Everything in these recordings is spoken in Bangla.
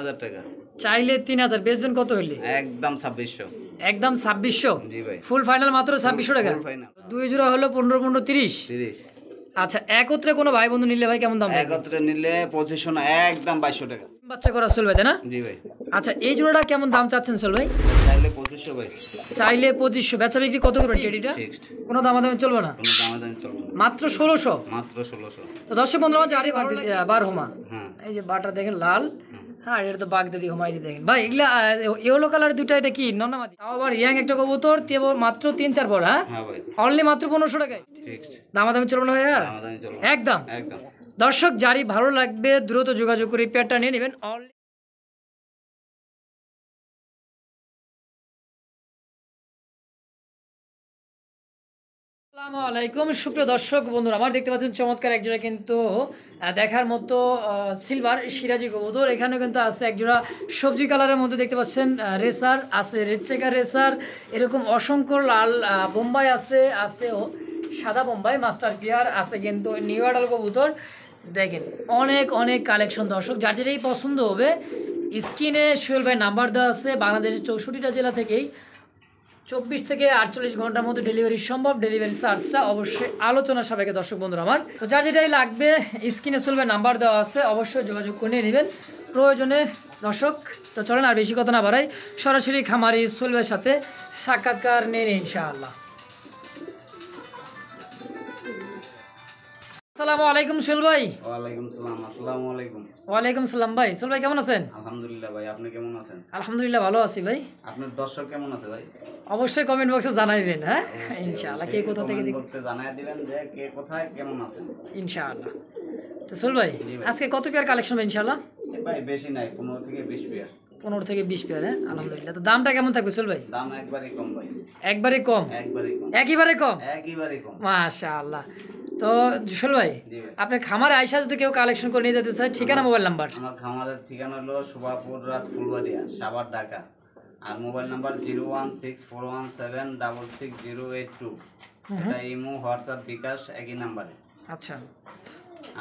3000 টাকা। চাইলে 3000, বেচবেন কত হইলে? একদম 2600। একদম 2600? জি ভাই। ফুল ফাইনাল মাত্র 2600 টাকা। ফুল ফাইনাল। দুই জোড়া হলো 15 15 30। 30। আচ্ছা, একত্রে কোনো ভাই বন্ধু নিলে ভাই কেমন দাম থাকবে? একত্রে নিলে 2500 না, একদম 2200 টাকা। বাচ্চা করা সোহেল ভাই, তাই না? জি ভাই। আচ্ছা, এই জোড়াটা কেমন দাম চাচ্ছেন সোহেল ভাই? চাইলে 2500 ভাই। চাইলে 2500, বেচা বিক্রি কত করবেন টেডিটা? ফিক্সড। কোনো দামাদামি চলবে না? কোনো দামাদামি চলবে না। মাত্র 1600? মাত্র 1600। তো দর্শক বন্ধুরা, জারি বার হোমা, হ্যাঁ। এই যে বাটা দেখেন লাল, হ্যাঁ এটা তো বাগ দাদি হোমাই দেখেন ভাই। এগুলা ইয়েলো কালার দুটো, এটা কি নন্নামাদি? তাও আবার ইয়াং একটা কবুতর, মাত্র 3-4 পর। হ্যাঁ ভাই। অনলি মাত্র 1500 টাকায়। ফিক্সড। দামাদামি চলবে না ভাই? আর দামাদামি চলবে একদম। একদম। দর্শক, জারি ভালো লাগবে দ্রুত যোগাযোগ করে পেয়ারটা নিয়ে নেবেন। অনলি আসসালামু আলাইকুম সুপ্রিয় দর্শক বন্ধুরা, আমার দেখতে পাচ্ছেন চমৎকার একজোড়া কিন্তু দেখার মতো সিলভার সিরাজি কবুতর। এখানেও কিন্তু আছে একজোড়া সবজি কালারের মধ্যে, দেখতে পাচ্ছেন রেসার আছে, রেড চেকার রেসার, এরকম অসংখ্য লাল বোম্বাই আছে, আছে সাদা বোম্বাই, মাস্টার পিয়ার আছে, কিন্তু নিউ আডাল কবুতর দেখেন অনেক অনেক কালেকশন। দর্শক, যার যেটাই পছন্দ হবে স্ক্রিনে সোহেল ভাই নাম্বার দেওয়া আছে। বাংলাদেশের 64টা জেলা থেকেই 24 থেকে 48 ঘন্টার মধ্যে ডেলিভারি সম্ভব। ডেলিভারি চার্জটা অবশ্যই আলোচনা সাপেক্ষে দর্শক বন্ধুরা আমার। তো যার যেটাই লাগবে স্ক্রিনে সোহেল ভাই নাম্বার দেওয়া আছে, অবশ্যই যোগাযোগ করে নিয়ে নেবেন প্রয়োজনে। দর্শক, তো চলেন আর বেশি কথা না বাড়াই, সরাসরি খামারি সোহেল ভাইয়ের সাথে সাক্ষাৎকার নিয়ে নিই ইনশাআল্লাহ। আসসালামু আলাইকুম সোহেল ভাই। ওয়ালাইকুম সালাম। আসসালামু আলাইকুম। ওয়ালাইকুম সালাম ভাই। সোহেল ভাই কেমন আছেন? আলহামদুলিল্লাহ ভাই, আপনি কেমন আছেন? আলহামদুলিল্লাহ ভালো আছি ভাই। আপনার দর্শক কেমন আছে ভাই? অবশ্যই কমেন্ট বক্সে জানাইবেন। হ্যাঁ ইনশাআল্লাহ, কে কোথা থেকে কমেন্ট বক্সে জানায় দিবেন যে কে কোথায় কেমন আছেন ইনশাআল্লাহ। তো সোহেল ভাই, আজকে কত পেয়ার কালেকশন হবে ইনশাআল্লাহ? ভাই বেশি নাই, 15 থেকে 20 পেয়ার। 15 থেকে 20 পেয়ার। হ্যাঁ আলহামদুলিল্লাহ। তো দামটা কেমন থাকবে সোহেল ভাই? দাম একবারই কম ভাই। একবারে কম? একবারই কম। একেবারে কম? একেবারেই কম। মাশাআল্লাহ। তো সোহেল ভাই, জি ভাই। আপনার খামারে আইসা যদি কেউ কালেকশন করে নিয়ে যেতে চায়, ঠিকানা মোবাইল নাম্বার? আমার খামারের ঠিকানা হলো সুভাপুর রাজ ফুলবাড়িয়া, সাভার, ঢাকা। আর মোবাইল নাম্বার 01641766082। এটা ইমো, হোয়াটসঅ্যাপ, বিকাশ একই নাম্বারে। আচ্ছা।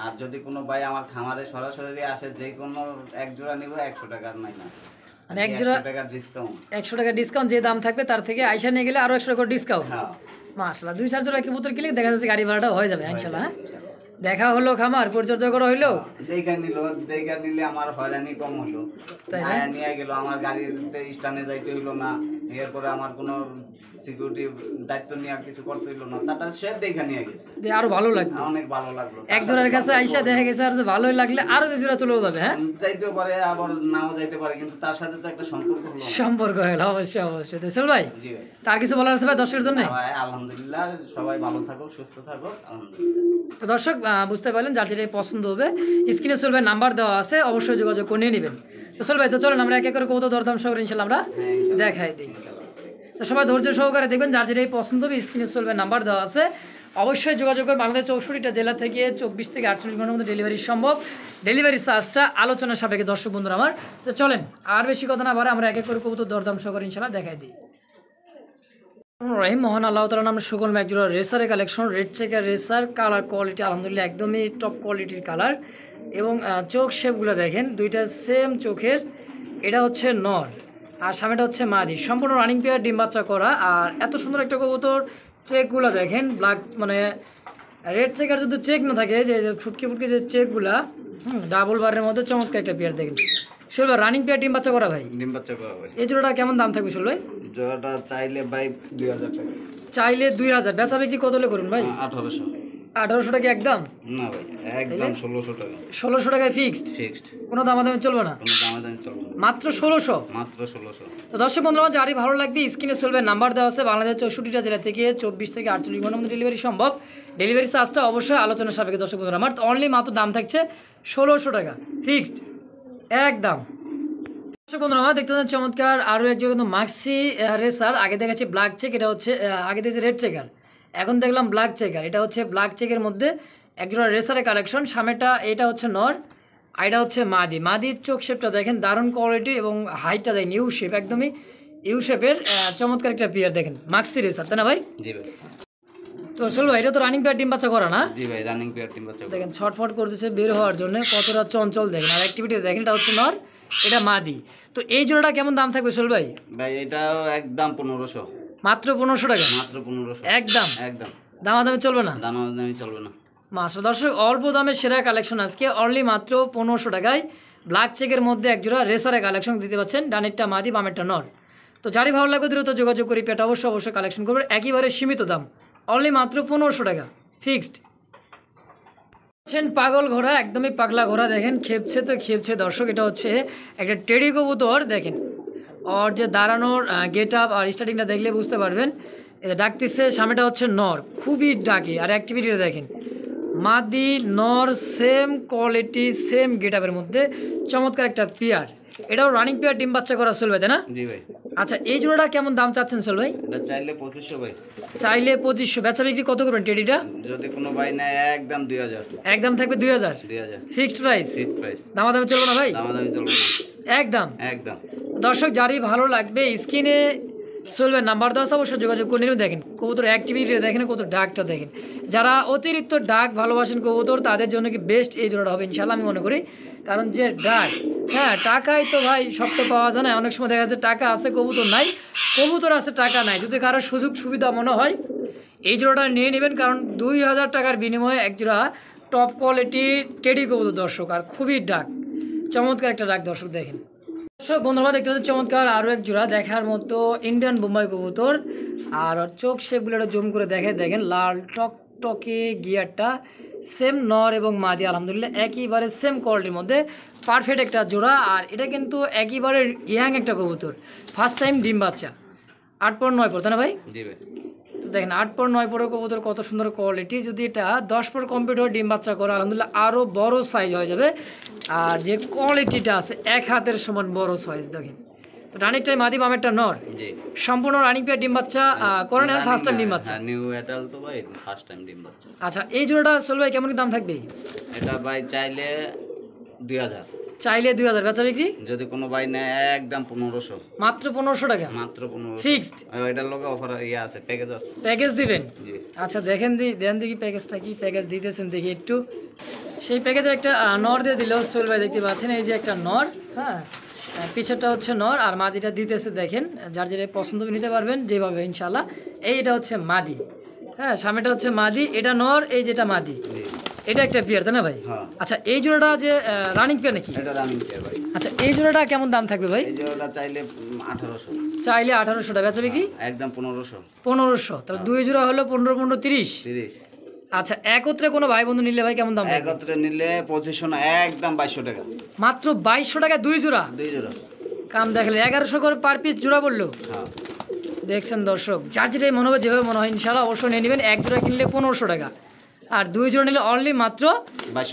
আর যদি কোনো ভাই আমার খামারে সরাসরি আসে, যে কোনো এক জোড়া নিব 100 টাকার মাইনা, মানে এক জোড়া 100 টাকা ডিসকাউন্ট। 100 টাকা ডিসকাউন্ট, যে দাম থাকবে তার থেকে আইসা নিয়ে গেলে আরো 100 টাকা ডিসকাউন্ট। হ্যাঁ। মাশাআল্লাহ, 2-4 জোড়া কবুতর কিনলে দেখা যাচ্ছে গাড়ি ভাড়াটা হয়ে যাবে ইনশাআল্লাহ। হ্যাঁ দেখা হলো, খামার পরিচর্যা করা হইলো, দেখা নিলে আমার হয়রানি কম হলো। তাই না? নিয়ে গেল, আমার গাড়িতে স্টানে যাইতে হইলো না, এরপরে আমার কোনো সিকিউরিটি দায়িত্ব নিয়ে কিছু করতে হইলো না, তাটা সে দেখা নিয়ে গেছে, আরো ভালো লাগবে। অনেক ভালো লাগলো। এক জোড়ার কাছে আইসা দেখা গেছে আর ভালোই লাগলে আরো 2 জোড়া চলেও যাবে। হ্যাঁ যাইতেও পারে, আবার নাও যাইতে পারে, কিন্তু তার সাথে তো একটা সম্পর্ক হলো। সম্পর্ক হলো অবশ্যই অবশ্যই। তো সোহেল ভাই, জি ভাই। তার কিছু বলার আছে ভাই দর্শকের জন্য? ভাই আলহামদুলিল্লাহ, সবাই ভালো থাকুক, সুস্থ থাকুক, আলহামদুলিল্লাহ। তো দর্শক বুঝতে পারলেন, যার যেটাই পছন্দ হবে স্ক্রিনে সোহেল ভাই নাম্বার দেওয়া আছে, অবশ্যই যোগাযোগ করে নিয়ে নেবেন। তো সোহেল ভাই, তো চলেন আমরা এক এক করে কবুতর দরদাম সহকারে ইনশাআল্লাহ আমরা দেখাই দিই। তো সবাই ধৈর্য সহকারে দেখবেন, যার যেটাই পছন্দ হবে স্ক্রিনে সোহেল ভাই নাম্বার দেওয়া আছে, অবশ্যই যোগাযোগ করে। বাংলাদেশ 64টা জেলা থেকে 24 থেকে 48 ঘন্টার মধ্যে ডেলিভারি সম্ভব। ডেলিভারি চার্জটা আলোচনা সাপেক্ষে দর্শক বন্ধুরা আমার। তো চলেন আর বেশি কথা না বাড়ে, আমরা এক এক করে কবুতর দরদাম সহকারে ইনশাআল্লাহ দেখাই দিই। রহিম, মহান আল্লাহ তাআলার নামে সকল একজোড়া রেসারের collection, red checker racer, colour quality আলহামদুলিল্লাহ একদমই টপ কোয়ালিটির কালার, এবং চোখ শেপগুলো দেখেন দুইটা সেম চোখের। এটা হচ্ছে নর আর সামনেটা হচ্ছে মাদি, সম্পূর্ণ রানিং পেয়ার, ডিম বাচ্চা করা। আর এত সুন্দর একটা কবুতর, চেকগুলো দেখেন ব্ল্যাক, মানে রেড চেকার যদি চেক না থাকে, যে ফুটকি ফুটকি যে চেকগুলা, ডাবল বারের মধ্যে চমৎকার একটা পেয়ার দেখেন। সোহেল ভাই, রানিং পেয়ার ডিম বাচ্চা করা ভাই, ডিম বাচ্চা করা ভাই। এই জোড়াটা কেমন দাম থাকবে সোহেল ভাই? জোড়াটা চাইলে ভাই 2000 টাকা। চাইলে 2000, বেচা বিক্রি কত হলে করুন ভাই? 1800। 1800 টাকা একদম? না ভাই, একদম 1600 টাকা। 1600 টাকায় ফিক্সড? ফিক্সড। কোনো দামাদামি চলবে না? কোনো দামাদামি চলবে না। মাত্র 1600? মাত্র 1600। তো দর্শক বন্ধুরা, যারই ভালো লাগবে স্ক্রিনে সোহেল ভাই নাম্বার দেওয়া আছে। বাংলাদেশ 64টা জেলা থেকে 24 থেকে 48 ঘন্টার মধ্যে ডেলিভারি সম্ভব। ডেলিভারি চার্জটা অবশ্যই আলোচনা সাপেক্ষে দর্শক বন্ধুরা আমার। অনলি মাত্র দাম থাকছে 1600 টাকা ফিক্সড একদম। দর্শক বন্ধুরা আমার দেখতে পাচ্ছেন চমৎকার আরও একজন কিন্তু মাক্সি রেসার। আগে দেখাচ্ছি ব্ল্যাক চেক, এটা হচ্ছে আগে দেখছি রেড চেকার, এখন দেখলাম ব্ল্যাক চেকার। এটা হচ্ছে ব্ল্যাক চেকের মধ্যে একজোড়া রেসারের কালেকশন। সামনেটা এটা হচ্ছে নর, আর এটা হচ্ছে মাদি। মাদির চোখ শেপটা দেখেন দারুণ কোয়ালিটির, এবং হাইটটা দেখেন ইউ শেপ, একদমই ইউ শেপের চমৎকার একটা পেয়ার দেখেন, মাক্সি রেসার, তাই না ভাই? জি ভাই। তো চলো ভাই, এটা তো রানিং পেয়ার ডিম বাচ্চা করা না? জি ভাই, রানিং পেয়ার ডিম বাচ্চা দেখেন ছটফট করতেছে বের হওয়ার জন্য, কতটা চঞ্চল দেখেন। আর অ্যাক্টিভিটি দেখেন, এটা হচ্ছে নর, এটা মাদি। তো এই জোড়াটা কেমন দাম থাকবে সোহেল ভাই? ভাই এটাও একদম 1500, মাত্র 1500 টাকা, মাত্র 1500, একদম একদম দামাদামি চলবে না? দামাদামি চলবে না। মাশাআল্লাহ দর্শক, অল্প দামের সেরা কালেকশন আজকে অনলি মাত্র 1500 টাকায় ব্ল্যাক চেকের মধ্যে একজোড়া রেসারের কালেকশন দিতে পাচ্ছেন। ডানেরটা মাদি, বামেরটা নর। তো যারই ভালো লাগবে দ্রুত যোগাযোগ করি, পেট অবশ্যই কালেকশন করবে, একেবারে সীমিত দাম, অনলি মাত্র 1500 টাকা ফিক্সড। পাগল ঘোড়া, একদমই পাগলা ঘোড়া, দেখেন খেপছে তো খেপছে দর্শক। এটা হচ্ছে একটা টেডি কবুতর, দেখেন ওর যে দাঁড়ানোর গেট আপ আর স্টার্টিংটা দেখলে বুঝতে পারবেন। এটা ডাকতেছে, সামনেটা হচ্ছে নর, খুবই ডাকে। আর অ্যাক্টিভিটিটা দেখেন, মাদি নর সেম কোয়ালিটি সেম গেট আপের মধ্যে চমৎকার একটা পেয়ার। এটাও রানিং পেয়ার, ডিম বাচ্চা করা সোহেল ভাই, তাই না? জি ভাই। আচ্ছা, এই জোড়াটা কেমন দাম চাচ্ছেন সোহেল ভাই? এটা চাইলে 2500 ভাই। চাইলে 2500, বেচা বিক্রি কত করবেন টেডিটা? যদি কোনো ভাই নেয় একদম 2000, একদম থাকবে 2000 ফিক্সড প্রাইস। ফিক্সড প্রাইস, দামাদামি চলবে না ভাই? দামাদামি চলবে না, একদম একদম। দর্শক, যারই ভালো লাগবে স্ক্রিনে সোহেল ভাই নাম্বার দেওয়া আছে, অবশ্যই যোগাযোগ করে নিন। দেখেন কবুতর অ্যাক্টিভিটি দেখেন, কবুতর ডাকটা দেখেন। যারা অতিরিক্ত ডাক ভালোবাসেন কবুতর, তাদের জন্য কি বেস্ট এই জোড়াটা হবে ইনশাল্লাহ আমি মনে করি। কারণ যে ডাক, হ্যাঁ টাকায় তো ভাই সব তো পাওয়া যায় না। অনেক সময় দেখা যাচ্ছে টাকা আছে কবুতর নাই, কবুতর আছে টাকা নাই। যদি কারো সুযোগ সুবিধা মনে হয় এই জোড়াটা নিয়ে নেবেন, কারণ 2000 টাকার বিনিময়ে এক জোড়া টপ কোয়ালিটি টেডি কবুতর দর্শক, আর খুবই ডাক, চমৎকার একটা ডাক দর্শক। দেখেন দর্শক বন্ধুরা, দেখতে পাচ্ছেন চমৎকার আরও এক জোড়া দেখার মতো ইন্ডিয়ান বোম্বাই কবুতর। আর চোখ শেপগুলো একটা জুম করে দেখেন, লাল টকটকে গিয়ারটা, সেম নর এবং মাদি আলহামদুলিল্লাহ একেবারে সেম কোয়ালিটির মধ্যে পারফেক্ট একটা জোড়া। আর এটা কিন্তু একেবারে ইয়াং একটা কবুতর, ফার্স্ট টাইম ডিম বাচ্চা, 8 পর 9 পর, তাই না ভাই? জি ভাই। তো দেখেন 8 পর 9 পরের কবুতর, কত সুন্দর কোয়ালিটি। যদি এটা 10 পর কমপ্লিট হয়ে ডিম বাচ্চা করে আলহামদুলিল্লাহ আরও বড় সাইজ হয়ে যাবে। আর যে কোয়ালিটিটা আছে এক হাতের সমান বড় সাইজ দেখেন। তো রানিংটাই মাদি, বামেরটা নর, জি সম্পূর্ণ রানিং পেয়ার ডিম বাচ্চা করেন আর ফার্স্ট টাইম ডিম বাচ্চা। নিউ এটাল তো ভাই ফার্স্ট টাইম ডিম বাচ্চা। আচ্ছা, এই জোড়াটা সোহেল ভাই কেমন কি দাম থাকবে? এটা ভাই চাইলে 2000, চাইলে 2000, বেচা বিক্রি যদি কোনো ভাই নেয় একদম 1500, মাত্র 1500 টাকা মাত্র 1500 ফিক্সড। এটার লগে অফার ইয়ে আছে, প্যাকেজ আছে। প্যাকেজ দিবেন? জি। আচ্ছা দেন দেখি প্যাকেজটা কি প্যাকেজ দিতেছেন দেখি একটু। সেই প্যাকেজে একটা নর দিয়ে দিল সোহেল ভাই, দেখতে পাচ্ছেন এই যে একটা নর, হ্যাঁ পিছেরটা হচ্ছে নর আর মাদিটা দিতেছে দেখেন। যার যেটা পছন্দ নিতে পারবেন যেভাবে ইনশাল্লাহ। এটা হচ্ছে মাদি, হ্যাঁ সামনেটা হচ্ছে মাদি, এটা নর, এই যেটা মাদি, এটা একটা পেয়ার, তাই না ভাই? হ্যাঁ। আচ্ছা, এই জোড়াটা যে রানিং পেয়ার নাকি? এটা রানিং পেয়ার ভাই। আচ্ছা, এই জোড়াটা কেমন দাম থাকবে ভাই? এই জোড়াটা চাইলে 1800, চাইলে 1800 টাকা, বেচা বিক্রি একদম 1500, 1500। তাহলে 2 জোড়া হলো 15 15 30। 30। আচ্ছা, একত্রে কোনো ভাই বন্ধু নিলে ভাই কেমন দাম থাকবে? একত্রে নিলে 2500 না, একদম 2200 টাকা, মাত্র 2200 টাকা 2 জোড়া। 2 জোড়া কাম দেখলে 1100 করে পার পিস জোড়া বললো। হ্যাঁ। দেখছেন দর্শক, যার যেটাই মনে হবে যেভাবে মনে হয় ইনশাল্লাহ অবশ্যই নিয়ে নেবেন। এক জোড়া কিনলে 1500 টাকা, আর 2 জোড়া নিলে অনলি মাত্র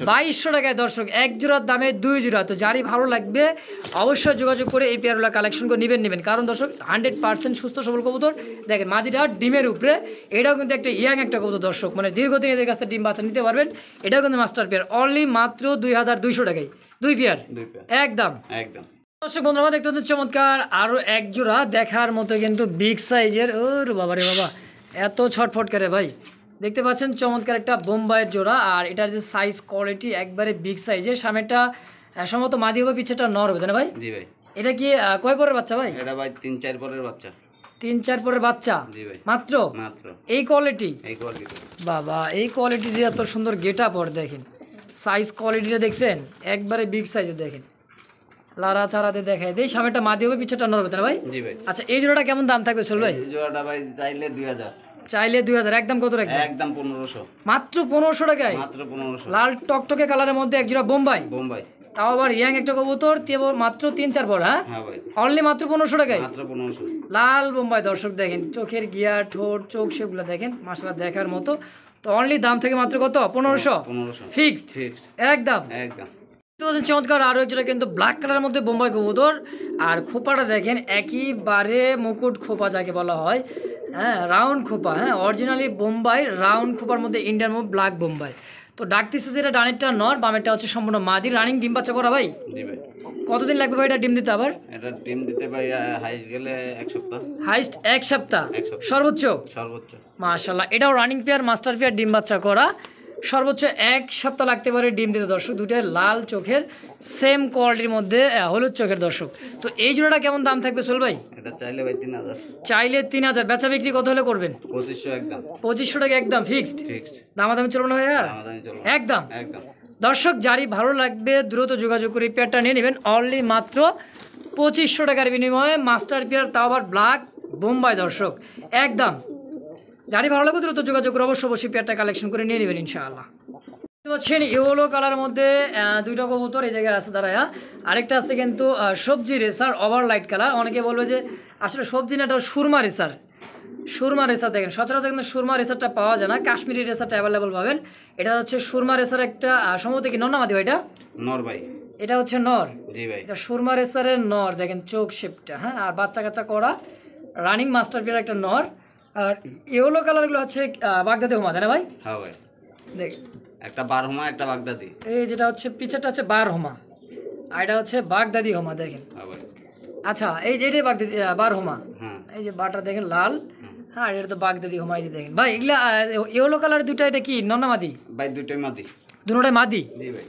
2200 টাকায় দর্শক। এক জোড়ার দামে 2 জোড়া। তো যারই ভালো লাগবে অবশ্যই যোগাযোগ করে এই পেয়ারগুলো কালেকশন করে নেবেন। কারণ দর্শক 100% সুস্থ সবল কবুতর। দেখেন মাদিটা ডিমের উপরে, এটাও কিন্তু একটা ইয়াং একটা কবুতর দর্শক, মানে দীর্ঘদিন এদের কাছ থেকে ডিম বাচ্চা নিতে পারবেন। এটাও কিন্তু মাস্টার পেয়ার, অনলি মাত্র 2200 টাকায় 2 পেয়ার একদম। দর্শক বন্ধুরা, দেখতে পাচ্ছেন চমৎকার আরও এক জোড়া দেখার মতো কিন্তু বিগ সাইজের। ওর বাবা রে বাবা, এত ছটফট করে ভাই। দেখতে পাচ্ছেন চমৎকার একটা বোম্বাইয়ের জোড়া, আর এটার যে সাইজ কোয়ালিটি একবারে বিগ সাইজের। সামনেটা সম্ভবত মাদি হবে, পিছেটা নর হবে, তাই না ভাই? জি ভাই। এটা কি কয় পরের বাচ্চা ভাই? এটা ভাই 3-4 পরের বাচ্চা। 3-4 পরের বাচ্চা? জি ভাই। মাত্র মাত্র এই কোয়ালিটি? এই কোয়ালিটি বাবা, এই কোয়ালিটি যে এত সুন্দর গেট আপ ওর, দেখেন সাইজ কোয়ালিটিটা দেখছেন একবারে বিগ সাইজের। দেখেন লারা চারাতে দেখায় দেই, সামনেটা মাদি হবে, পিছেটা নর হবে, তাই না ভাই? জি ভাই। আচ্ছা, এই জোড়াটা কেমন দাম থাকবে সোহেল ভাই? এই জোড়াটা ভাই চাইলে 2000, চাইলে 2000, একদম কত রাখবেন? একদম 1500, মাত্র 1500 টাকায় মাত্র 1500। লাল টকটকে কালারের মধ্যে এক জোড়া বোম্বাই, বোম্বাই, তাও আবার ইয়াং একটা কবুতর, মাত্র 3-4 পর। হ্যাঁ হ্যাঁ ভাই, অনলি মাত্র 1500 টাকায় মাত্র 1500। লাল বোম্বাই দর্শক, দেখেন চোখের গিয়ার, ঠোঁট, চোখ সেগুলো দেখেন মাশাআল্লাহ দেখার মতো। তো অনলি দাম থেকে মাত্র কত? 1500 ফিক্সড একদম। চমৎকার আরো একজোড়া কিন্তু ব্ল্যাক কালারের মধ্যে বোম্বাই কবুতর, আর খোপাটা দেখেন একেবারে মুকুট খোপা যাকে বলা হয়, হ্যাঁ রাউন্ড খোপা, হ্যাঁ অরিজিনালি বোম্বাই রাউন্ড খোপার মধ্যে ইন্ডিয়ান ব্ল্যাক বোম্বাই। তো ডাকতেছে যেটা ডানেরটা নর, বামেরটা হচ্ছে সম্পূর্ণ মাদি। রানিং ডিম বাচ্চা করা ভাই? জি ভাই। কতদিন লাগবে ভাই এটা ডিম দিতে? আবার এটা ডিম দিতে ভাই হাইস্ট গেলে 1 সপ্তাহ। হাইস্ট 1 সপ্তাহ সর্বোচ্চ? সর্বোচ্চ। মাশাআল্লাহ, এটাও রানিং পেয়ার, মাস্টার পেয়ার, ডিম বাচ্চা করা। সর্বোচ্চ 1 সপ্তাহ লাগতে পারে ডিম দিতে দর্শক। দুটাই লাল চোখের, সেম কোয়ালিটির মধ্যে হলুদ চোখের দর্শক। তো এই জোড়াটা কেমন দাম থাকবে সোহেল ভাই? এটা চাইলে ভাই 3000। চাইলে 3000, বেচা বিক্রি কত হলে করবেন? 2500 একদম। 2500 টাকা একদম ফিক্সড। ফিক্সড। দামাদামি চলবে না ভাইয়া? দামাদামি চলবে। একদম একদম। দর্শক যারই ভালো লাগবে দ্রুত যোগাযোগ করে এই পেয়ারটা নিয়ে নেবেন অনলি মাত্র 2500 টাকার বিনিময়ে। মাস্টার পেয়ার, তাও আবার ব্ল্যাক বোম্বাই দর্শক, একদম। যারই ভালো লাগবে দ্রুত যোগাযোগ করে অবশ্যই পেয়ারটা কালেকশন করে নিয়ে নেবেন ইনশাআল্লাহ। দেখতে পাচ্ছেন ইয়েলো কালার মধ্যে দুইটা কবুতর এই জায়গায় আছে দাঁড়ায়া। আরেকটা আছে কিন্তু সবজি রেসার, ওভার লাইট কালার। অনেকে বলবে যে আসলে সবজি না, এটা সুরমা রেসার। সুরমা রেসার দেখেন, সচরাচর কিন্তু সুরমা রেসারটা পাওয়া যায় না, কাশ্মীরি রেসারটা অ্যাভেলেবল পাবেন। এটা হচ্ছে সুরমা রেসার একটা সম্ভবত কি নর নামাদি ভাই? এটা নর ভাই। এটা হচ্ছে নর। জি ভাই। এটা সুরমা রেসারের নর, দেখেন চোখ শেপটা, হ্যাঁ। আর বাচ্চা কাচ্চা করা রানিং মাস্টার পেয়ার একটা নর। আর ইয়েলো কালারগুলো হচ্ছে বাগদাদি হোমা, তাই না ভাই? হ্যাঁ ভাই। দেখ, একটা বারহমা, একটা বাগদাদি। এই যেটা হচ্ছে পিছেরটা হচ্ছে বার হোমা, আর এটা হচ্ছে বাগদাদি হোমা দেখেন। হ্যাঁ ভাই। আচ্ছা, এই যে এটাই বাগদাদি বার হোমা। হ্যাঁ। এই যে বাটা দেখেন লাল, হ্যাঁ। এটা তো বাগদাদি হোমা, এই যে দেখেন ভাই। এগুলা ইয়েলো কালার দুইটা, এটা কি নর না মাদি? ভাই দুটোই মাদি। দুটোটাই মাদি? জি ভাই।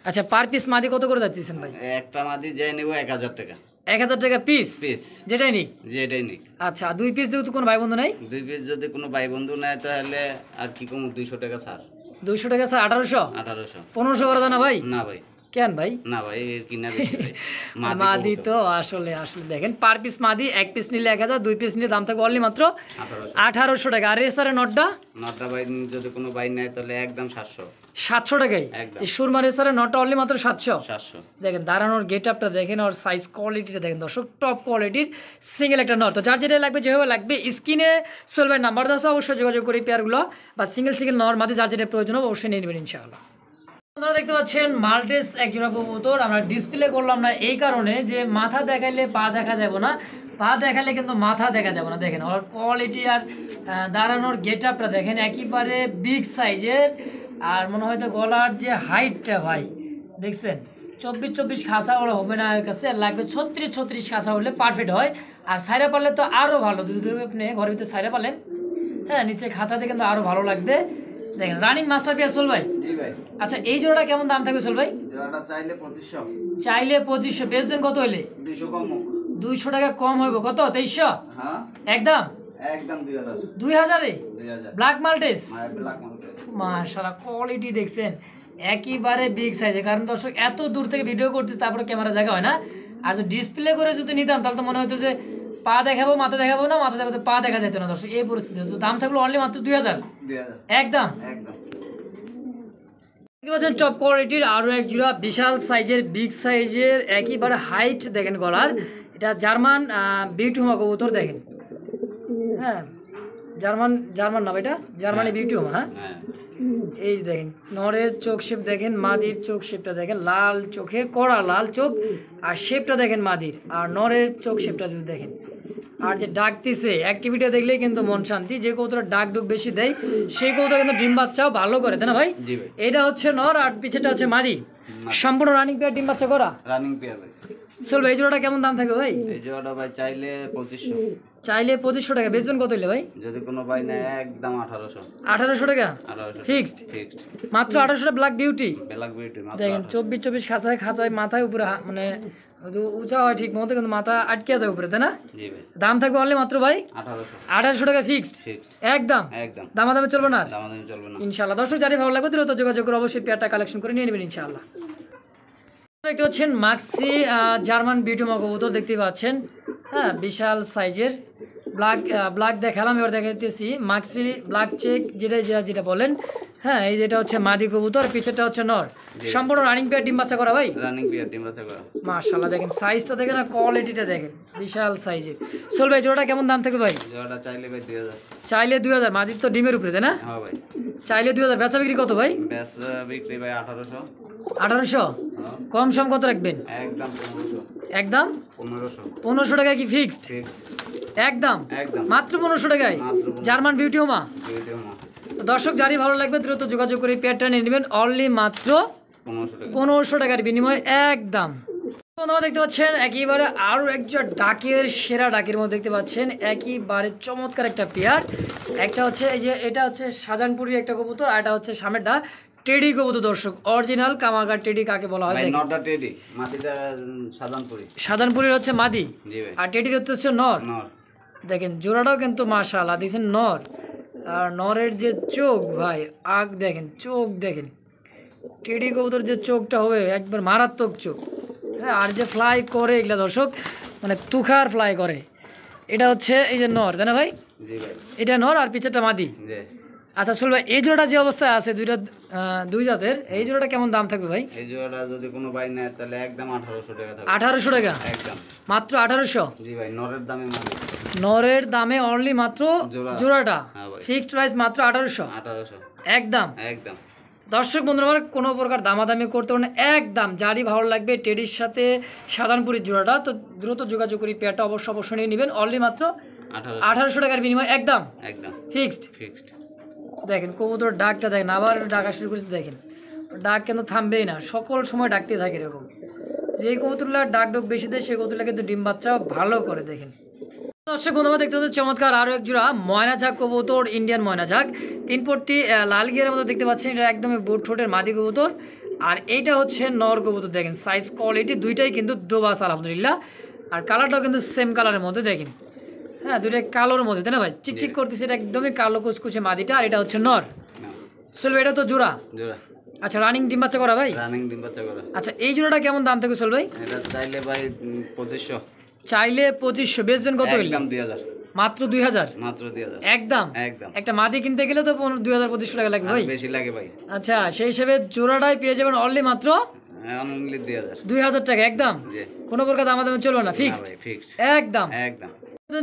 আচ্ছা, পার পিস মাদি কত করে যাচ্ছেন ভাই? একটা মাদি যে নেব 1000 টাকা। 1000 টাকা পিস? পিস। যেটাই নিক? যেটাই নিক। আচ্ছা, 2 পিস যেহেতু কোনো ভাই বন্ধু নাই? 2 পিস যদি কোনো ভাই বন্ধু নেয় তাহলে আর কি কম, 200 টাকা ছাড়। 200 টাকা স্যার? 1800? 1800। 1500 করে দেন না ভাই? না ভাই। কেন ভাই? না ভাই, এর কিনা বেশি ভাই। মাদি তো আসলে দেখেন, পার পিস মাদি, 1 পিস নিলে 1000, 2 পিস নিলে দাম থাকবে অনলি মাত্র 1800 টাকা। আর রেসারের নটটা? নটটা ভাই যদি কোনো ভাই নেয় তাহলে একদম 700। 700 টাকায়? একদম। এই সুরমা রেসারের নটটা অনলি মাত্র 700? 700। দেখেন দাঁড়ানোর গেট আপটা দেখেন, আর সাইজ কোয়ালিটিটা দেখেন দর্শক, টপ কোয়ালিটির সিঙ্গেল একটা নট। তো যার যেটা লাগবে, যেভাবে লাগবে, স্ক্রিনে সোহেল ভাই নাম্বার দেওয়া আছে, অবশ্যই যোগাযোগ করে পেয়ারগুলো বা সিঙ্গেল নর মাদি যার যেটা প্রয়োজন হবে অবশ্যই নিয়ে নেবেন ইনশাআল্লাহ। আপনারা দেখতে পাচ্ছেন মাল্টেস একজোড়া কবুতর। আমরা ডিসপ্লে করলাম না এই কারণে যে মাথা দেখাইলে পা দেখা যাবে না, পা দেখালে কিন্তু মাথা দেখা যাবে না। দেখেন ওর কোয়ালিটি আর দাঁড়ানোর গেট আপটা দেখেন, একেবারে বিগ সাইজের। আর মনে হয়তো গলার যে হাইটটা ভাই দেখছেন, 24 খাসা ওরা হবে না এর কাছে, লাগবে 36 খাসা হলে পারফেক্ট হয়। আর সাইরা পারলে তো আরও ভালো, যদি আপনি ঘরের ভিতরে সাইরা পারলেন, হ্যাঁ, নিচে খাঁচাতে কিন্তু আরও ভালো লাগবে। দেখেন রানিং মাস্টার পেয়ার সোহেল ভাই। জি ভাই। আচ্ছা, এই জোড়াটা কেমন দাম থাকবে সোহেল ভাই? জোড়াটা চাইলে 2500। চাইলে 2500, বেচবেন কত হইলে? 200 কম হোক। 200 টাকা কম হইব, কত? 2300? হ্যাঁ একদম একদম 2000। 2000-এ 2000। Black Maltese? Black mountain. মাশাআল্লাহ, কোয়ালিটি দেখছেন একেবারে বিগ সাইজে। কারণ দর্শক এত দূর থেকে ভিডিও করতে তারপরে ক্যামেরা জায়গা হয় না। আর যদি ডিসপ্লে করে যদি নিতাম তাহলে তো মনে হতো যে পা দেখাবো মাথা দেখাবো না, মাথা দেখাবো পা দেখা যেত না দর্শক, এই পরিস্থিতি। তো দাম থাকলো অনলি মাত্র 2000। 2000 একদম একদম। দেখতে পাচ্ছেন টপ কোয়ালিটির আরও এক জোড়া বিশাল সাইজের, বিগ সাইজের, একেবারে হাইট দেখেন গলার। এটা জার্মান বিউটি হোমা কবুতর দেখেন, হ্যাঁ। জার্মান না এটা জার্মানি বিউটি হোমা, হ্যাঁ। হ্যাঁ। এই যে দেখেন নরের চোখ শেপ দেখেন, মাদির চোখ শেপটা দেখেন, লাল চোখের কড়া লাল চোখ, আর শেপটা দেখেন মাদির, আর নরের চোখ শেপটা যদি দেখেন। আর যে ডাকতেছে অ্যাক্টিভিটি দেখলেই কিন্তু মন শান্তি। যে কবুতর ডাক ডুক বেশি দেয় সেই কবুতর কিন্তু ডিম বাচ্চাও ভালো করে, তাই না ভাই? জি ভাই। এটা হচ্ছে নর আর পিছেটা হচ্ছে মাদি, সম্পূর্ণ রানিং পেয়ার, ডিম বাচ্চা করা। রানিং পেয়ার ভাই। চলবে। এই জোড়াটা কেমন দাম থাকবে ভাই? এই জোড়াটা ভাই চাইলে 2500। চাইলে 2500 টাকা, বেচবেন কত হইলে ভাই? যদি কোনো ভাই নেয় একদম 1800। 1800 টাকা 1800 ফিক্সড? ফিক্সড। মাত্র 1800 টাকা ব্ল্যাক বিউটি। ব্ল্যাক বিউটি মাত্র দেখেন 24 খাঁচায় মাথায় উপরে মানে উঁচা হয় ঠিক মতো, কিন্তু মাথা আটকে যায় উপরে, তাই না? জি ভাই। দাম থাকবে অনলি মাত্র ভাই 1800। 1800 টাকা ফিক্সড? ফিক্সড। একদম একদম। দামাদামি চলবে না আর? দামাদামি চলবে না ইনশাআল্লাহ। দর্শক যারা ভালো লাগবে দ্রুত যোগাযোগ করে অবশ্যই পেয়ারটা কালেকশন করে নিয়ে নেবেন ইনশাআল্লাহ। দেখতে পাচ্ছেন মাক্সি জার্মান বিউটি কবুতর দেখতে পাচ্ছেন, হ্যাঁ, বিশাল সাইজের। ব্ল্যাক দেখালাম, এবার দেখাইতেছি মাক্সি ব্ল্যাক চেক, যেটা বলেন, হ্যাঁ। এই যেটা হচ্ছে মাদি কবুতর, পিছেরটা হচ্ছে নর, সম্পূর্ণ রানিং পেয়ার, ডিম বাচ্চা করা ভাই। রানিং পেয়ার, ডিম বাচ্চা করা। মাশাআল্লাহ, দেখেন সাইজটা দেখেন আর কোয়ালিটিটা দেখেন, বিশাল সাইজের। সোহেল ভাই জোড়াটা কেমন দাম থাকবে ভাই? জোড়াটা চাইলে ভাই 2000। চাইলে 2000, মাদির তো ডিমের উপরে, তাই না? হ্যাঁ ভাই। চাইলে 2000, বেচা বিক্রি কত ভাই? বেচা বিক্রি ভাই 1800। 1800? হ্যাঁ। কম সম কত রাখবেন? একদম 1500। একদম 1500। 1500 টাকা কি ফিক্সড? একদম একদম মাত্র 1500 টাকায় জার্মান বিউটি হোমা। বিউটি হোমা। তো দর্শক যারই ভালো লাগবে দ্রুত যোগাযোগ করে পেয়ারটা নিয়ে নেবেন অনলি মাত্র 1500 টাকা। 1500 টাকার বিনিময়ে একদম। বন্ধুরা দেখতে পাচ্ছেন একেবারে আরও একজন ডাকের সেরা ডাকের মধ্যে দেখতে পাচ্ছেন একেবারে চমৎকার একটা পেয়ার। একটা হচ্ছে এই যে এটা হচ্ছে শাহজাহানপুরের একটা কবুতর, আর এটা হচ্ছে সামনেরটা টেডি কবুতর। দর্শক অরিজিনাল কামাগার টেডি কাকে বলা হয় দেখেন। নরটা টেডি, মাটিটা শাহজাহানপুরি। শাহজাহানপুরের হচ্ছে মাদি, জি ভাই। আর টেডির হচ্ছে নর। নর। দেখেন জোড়াটাও কিন্তু মাশাআল্লাহ দেখছেন নর। আর নরের যে চোখ ভাই আগ দেখেন, চোখ দেখেন, টেডি কবুতর যে চোখটা হবে একবার মারাত্মক চোখ। হ্যাঁ, আর যে ফ্লাই করে এগুলা দর্শক মানে তুখার ফ্লাই করে। এটা হচ্ছে এই যে নর, তাই না ভাই? জি ভাই। এটা নর আর পিছেরটা মাদি। জি। আচ্ছা চল ভাই, এই জোড়াটা যে অবস্থায় আছে দুই জাতের, এই জোড়াটা কেমন দাম থাকবে ভাই? এই জোড়াটা যদি কোনো ভাই নেয় তাহলে একদম 1800 টাকা থাকবে। 1800 টাকা? একদম মাত্র 1800? জি ভাই, নরের দামে মালিক। নরের দামে অনলি মাত্র জোড়াটা হ্যাঁ ভাই। ফিক্সড প্রাইস মাত্র 1800? 1800 একদম। একদম। দর্শক বন্ধুরা কোনো প্রকার দামাদামি করতে পারেন, একদম যারই ভালো লাগবে টেডির সাথে শাহজাহানপুরের জোড়াটা, তো দ্রুত যোগাযোগ করি, পেয়ারটা অবশ্যই নিয়ে নেবেন অনলি মাত্র 1800 টাকার বিনিময়ে একদম একদম ফিক্সড। ফিক্সড। দেখেন কবুতর ডাকটা দেখেন, আবার ডাকা শুরু করেছে দেখেন, ডাক কিন্তু থামবেই না, সকল সময় ডাকতে থাকে এরকম। যে কবুতরগুলো ডাক বেশি দেয় সেই কবুতরগুলো কিন্তু ডিম বাচ্চা ভালো করে। দেখেন দর্শক বন্ধুরা দেখতে হচ্ছে চমৎকার আরও এক জোড়া ময়না ঝাঁক কবুতর, ইন্ডিয়ান ময়না ঝাঁক, 3 পট্টি লাল গিয়ারের মতো দেখতে পাচ্ছেন। এটা একদমই বোট ঠোঁটের মাদি কবুতর, আর এইটা হচ্ছে নর কবুতর। দেখেন সাইজ কোয়ালিটি দুইটাই কিন্তু দোবাস আলহামদুলিল্লাহ, আর কালারটাও কিন্তু সেম কালারের মধ্যে। দেখেন হ্যাঁ, দুইটাই কালোর মধ্যে, তাই না ভাই? চিকচিক করতেছে, এটা একদমই কালো কুচকুচে মাদিটা, আর এটা হচ্ছে নর। চলবে এটা তো জোড়া। জোড়া। আচ্ছা রানিং ডিম বাচ্চা করা ভাই? রানিং ডিম বাচ্চা করা। আচ্ছা এই জোড়াটা কেমন দাম থেকে চল ভাই? এটা চাইলে ভাই 2500। চাইলে 2500, বেচবেন কত হইলে? একদম 2000। মাত্র 2000? মাত্র 2000 একদম। একদম। একটা মাদি কিনতে গেলে তো 2500 টাকা লাগবে ভাই। বেশি লাগে ভাই। আচ্ছা সেই হিসেবে জোড়াটাই পেয়ে যাবেন অনলি মাত্র অনলি 2000। 2000 টাকা একদম। জি। কোনো প্রকার দামাদামি চলবে না, ফিক্সড ফিক্সড একদম। একদম।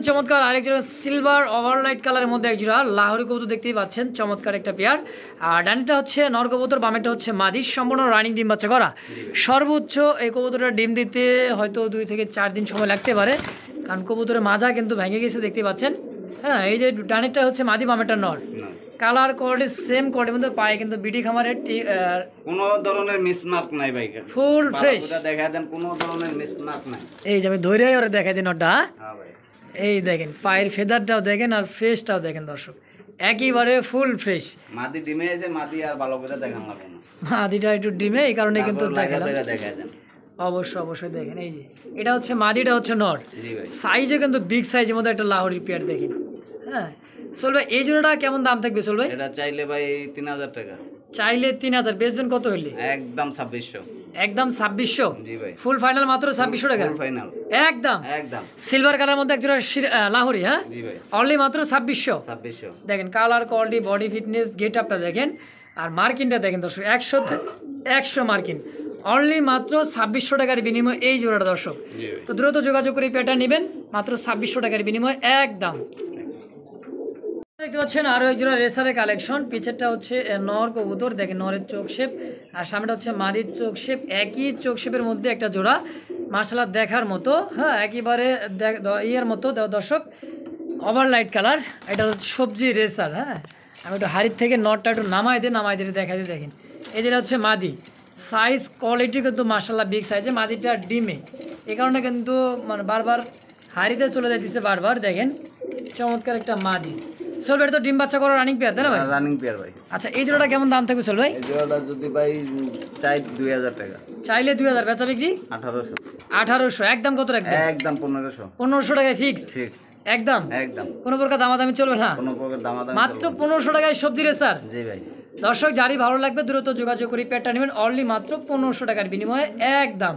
চমৎকার আরেক জোড়া সিলভার ওভারলাইট কালারের মধ্যে এক জোড়া লাহোরি কবুতর দেখতেই পাচ্ছেন, চমৎকার একটা পেয়ার। আর ডানিটা হচ্ছে নর কবুতর, বামেটা হচ্ছে মাদি, সম্পূর্ণ রানিং ডিম বাচ্চা করা। সর্বোচ্চ এই কবুতরটা ডিম দিতে হয়তো 2 থেকে 4 দিন সময় লাগতে পারে, কারণ কবুতরের মাজা কিন্তু ভেঙে গেছে দেখতে পাচ্ছেন। হ্যাঁ, এই যে ডানিটা হচ্ছে মাদি, বামেটা নর। কালার কোয়ালিটি সেম কোয়ালিটির মধ্যে পায়ে কিন্তু বিডি খামারের কোনো ধরনের মিসমার্ক নাই ভাই, ফুল ফ্রেশ। দেখা দেন কোনো ধরনের মিসমার্ক নাই। এই যে আমি ধৈর্যই ওরা দেখাই দিন ওটা। হ্যাঁ ভাই। এই দেখেন পায়ের ফেদারটাও দেখেন আর ফ্রেশটাও দেখেন দর্শক, একেবারে ফুল ফ্রেশ। মাদি ডিমে এসে মাদি আর ভালো করে দেখান লাগবে না, মাদিটা একটু ডিমে, এই কারণে কিন্তু দেখালাম। দেখা দেন অবশ্যই দেখেন। এই যে এটা হচ্ছে মাদিটা হচ্ছে নর, জি ভাই। সাইজে কিন্তু বিগ সাইজের মধ্যে একটা লাহোরি পেয়ার দেখেন। হ্যাঁ চল ভাই, এই জোড়াটা কেমন দাম থাকবে চল ভাই? এটা চাইলে ভাই 3000 টাকা। চাইলে 3000, বেচবেন কত হইলে? একদম 2600। একদম 2600? জি ভাই। ফুল ফাইনাল মাত্র 2600 টাকা? ফুল ফাইনাল একদম একদম। সিলভার কালার মধ্যে এক জোড়া লাহোরি। হ্যাঁ জি ভাই। অনলি মাত্র 2600? 2600। দেখেন colour quality, body fitness, gate আপটা দেখেন, আর মার্কিনটা দেখেন দর্শক, 100 মার্কিন, অনলি মাত্র 2600 টাকার বিনিময়ে এই জোড়াটা দর্শক। তো দ্রুত যোগাযোগ করে পেটা নেবেন মাত্র 2600 টাকার বিনিময়ে একদম। দেখতে পাচ্ছেন আরও এক জোড়া রেসারের কালেকশন, পিছেরটা হচ্ছে নর কবুতর, দেখেন নরের চোখ শেপ, আর সামনেটা হচ্ছে মাদির চোখ শেপ, একই চোখ শেপের মধ্যে একটা জোড়া মার্শাল্লাহ দেখার মতো। হ্যাঁ একেবারে ইয়ের মতো দর্শক, ওভারলাইট কালার, এটা সবজি রেসার। হ্যাঁ আমি একটু হাড়ির থেকে নটটা একটু নামাই দিয়ে দেখাই দিয়ে দেখেন, এই যেটা হচ্ছে মাদি, সাইজ কোয়ালিটি কিন্তু মার্শাল্লাহ বিগ সাইজে, মাদিটা ডিমে, এই কারণে কিন্তু মানে বারবার হাড়িতে চলে যাইতেছে বারবার। দেখেন চমৎকার একটা মাদি। চলবে এটা তো ডিম বাচ্চা করা রানিং পেয়ার, তাই না ভাই? রানিং পেয়ার ভাই। আচ্ছা এই জোড়াটা কেমন দাম থাকবে চল ভাই? এই জোড়াটা যদি ভাই চাই 2000 টাকা। চাইলে 2000, বেচা বিক্রি 1800। 1800 একদম। কত রাখবেন? একদম 1500। 1500 টাকায় ফিক্সড ঠিক একদম। একদম। কোনো প্রকার দামাদামি চলবে না, কোনো প্রকার দামাদামি মাত্র 1500 টাকায় সবজি রেসার। জি ভাই। দর্শক যারই ভালো লাগবে দ্রুত যোগাযোগ করি, পেয়ারটা নেবেন অনলি মাত্র 1500 টাকার বিনিময়ে একদম।